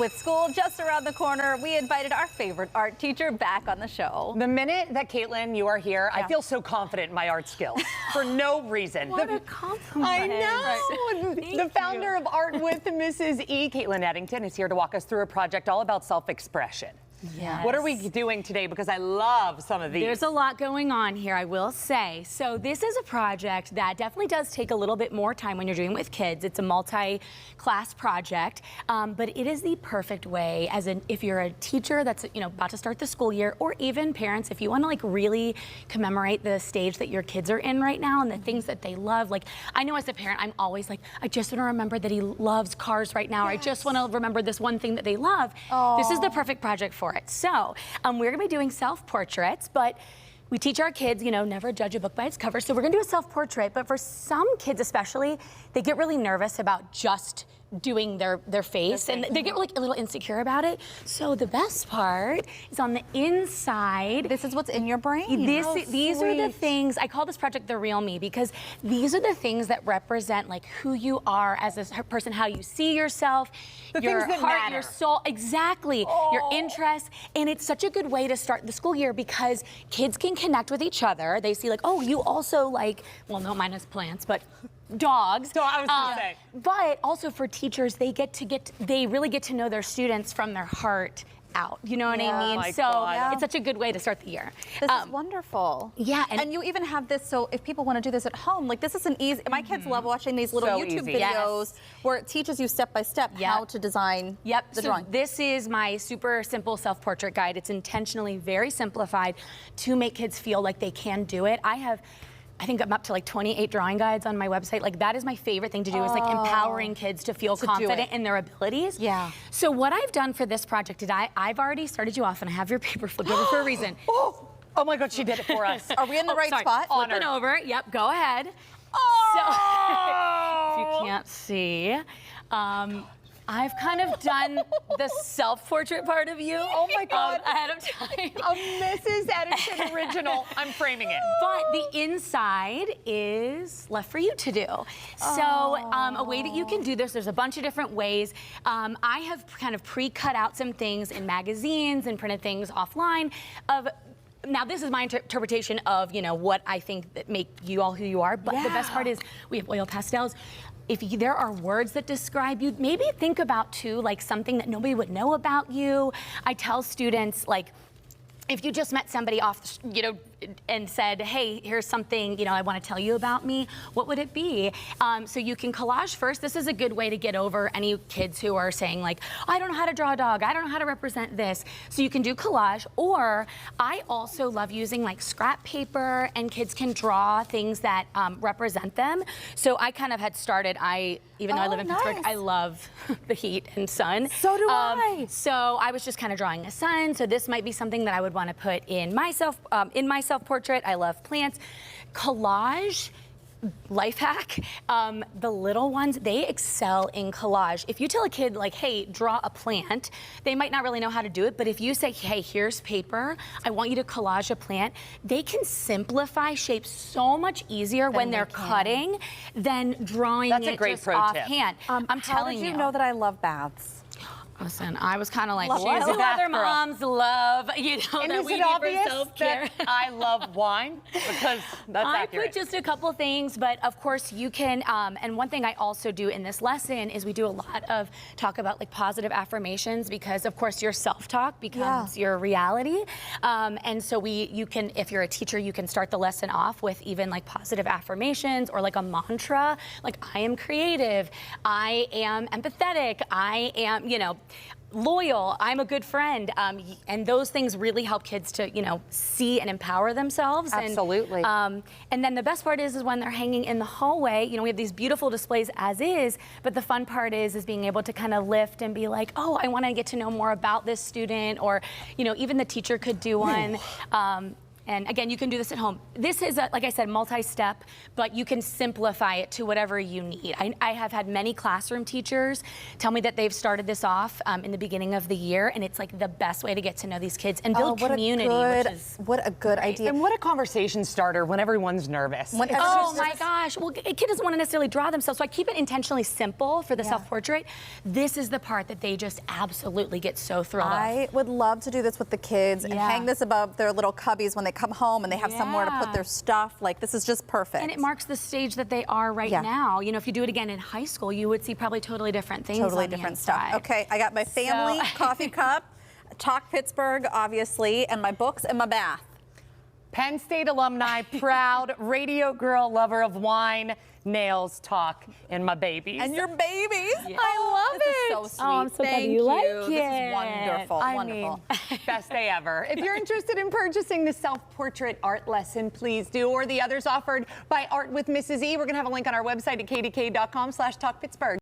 With school just around the corner, we invited our favorite art teacher back on the show. The minute that Kaitlyn, you are here, I feel so confident in my art skills for no reason. What a compliment. I know. Right. The founder of Art with Mrs. E, Kaitlyn Edington, is here to walk us through a project all about self-expression. Yes. What are we doing today? Because I love some of these. There's a lot going on here, I will say. So this is a project that definitely does take a little bit more time when you're doing it with kids. It's a multi-class project, but it is the perfect way, as in if you're a teacher that's about to start the school year, or even parents, if you want to like really commemorate the stage that your kids are in right now and the things that they love. Like I know as a parent, I'm always like, I just want to remember that he loves cars right now. Or I just want to remember this one thing that they love. Aww. This is the perfect project for it. So we're gonna be doing self-portraits, but we teach our kids, never judge a book by its cover. So we're gonna do a self-portrait, but for some kids especially, they get really nervous about just doing their face, and they get like a little insecure about it. So the best part is on the inside. This is what's in your brain. These are the things, I call this project the real me, because these are the things that represent like who you are as a person, how you see yourself, your things that heart, matter. your soul, exactly, your interests. And it's such a good way to start the school year because kids can connect with each other. They see like, oh, you also like, well, no, mine is plants, but dogs. So I was gonna say. But also for teachers, they really get to know their students from their heart out. You know what I mean? My So God. it's such a good way to start the year. This is wonderful. Yeah. And you even have this, so if people want to do this at home, like this is an easy, my kids love watching these little So YouTube easy. videos where it teaches you step by step how to design the drawing. This is my super simple self-portrait guide. It's intentionally very simplified to make kids feel like they can do it. I think I'm up to like 28 drawing guides on my website. Like that is my favorite thing to do is like empowering kids to feel confident in their abilities. Yeah. So what I've done for this project is I've already started you off and I have your paper flipped over for a reation. Oh my God, she did it for us. Are we in the right spot? Flip it over. Yep, go ahead. Oh! So, if you can't see, I've kind of done the self-portrait part of you. Oh my God. Ahead of time. A Mrs. Edington original. I'm framing it. But the inside is left for you to do. So a way that you can do this, there's a bunch of different ways. I have kind of pre-cut out some things in magazines and printed things offline now this is my interpretation of, what I think that make you all who you are, but the best part is we have oil pastels. If there are words that describe you, maybe think about too, like something that nobody would know about you. I tell students, like, if you just met somebody off, and said, hey, here's something, I want to tell you about me, what would it be? So you can collage first. This is a good way to get over any kids who are saying like, I don't know how to draw a dog, I don't know how to represent this. So you can do collage, or I also love using like scrap paper, and kids can draw things that represent them. So I kind of had started, even though I live in Pittsburgh, I love the heat and sun. So do I. So I was just kind of drawing a sun. So this might be something that I would want to put in my self-portrait. I love plants. Collage, life hack, the little ones, they excel in collage. If you tell a kid like, hey, draw a plant, they might not really know how to do it, but if you say, hey, here's paper, I want you to collage a plant, they can simplify shapes so much easier when they're cutting than drawing That's it a great just pro tip. offhand. I'm telling you. How did you know that I love baths? Listen, I was kind of like, She's a what bath other girl. moms love, And that is we it need for obvious self-care. that I love wine? Because that's I accurate. put just a couple things, but of course you can, and one thing I also do in this lesson is we do a lot of talk about like positive affirmations, because of course your self-talk becomes your reality. And so you can, if you're a teacher, you can start the lesson off with even like positive affirmations or like a mantra, like I am creative, I am empathetic, I am, loyal, I'm a good friend, and those things really help kids to, see and empower themselves. Absolutely. And then the best part is when they're hanging in the hallway, we have these beautiful displays as is, but the fun part is being able to kind of lift and be like, oh, I want to get to know more about this student, or, even the teacher could do one. And again, you can do this at home. This is, like I said, multi-step, but you can simplify it to whatever you need. I have had many classroom teachers tell me that they've started this off in the beginning of the year, and it's like the best way to get to know these kids and build community. What a good idea. And what a conversation starter when everyone's nervous. Oh my gosh. Well, a kid doesn't want to necessarily draw themselves, so I keep it intentionally simple for the self-portrait. This is the part that they just absolutely get so thrilled of. I would love to do this with the kids and hang this above their little cubbies when they come home and they have somewhere to put their stuff. Like, this is just perfect. And it marks the stage that they are right now. You know, if you do it again in high school, you would see probably totally different things. Totally different stuff. Okay, I got my family coffee cup, Talk Pittsburgh, obviously, and my books and my bath. Penn State alumni, proud radio girl, lover of wine, nails, talk, and my babies. And your babies. Yeah. I love this it. Is so sweet. Oh, I'm so glad Thank you like This it. is wonderful. I mean, best day ever. If you're interested in purchasing the self-portrait art lesson, please do, or the others offered by Art with Mrs. E. We're going to have a link on our website at kdk.com/talkpittsburgh.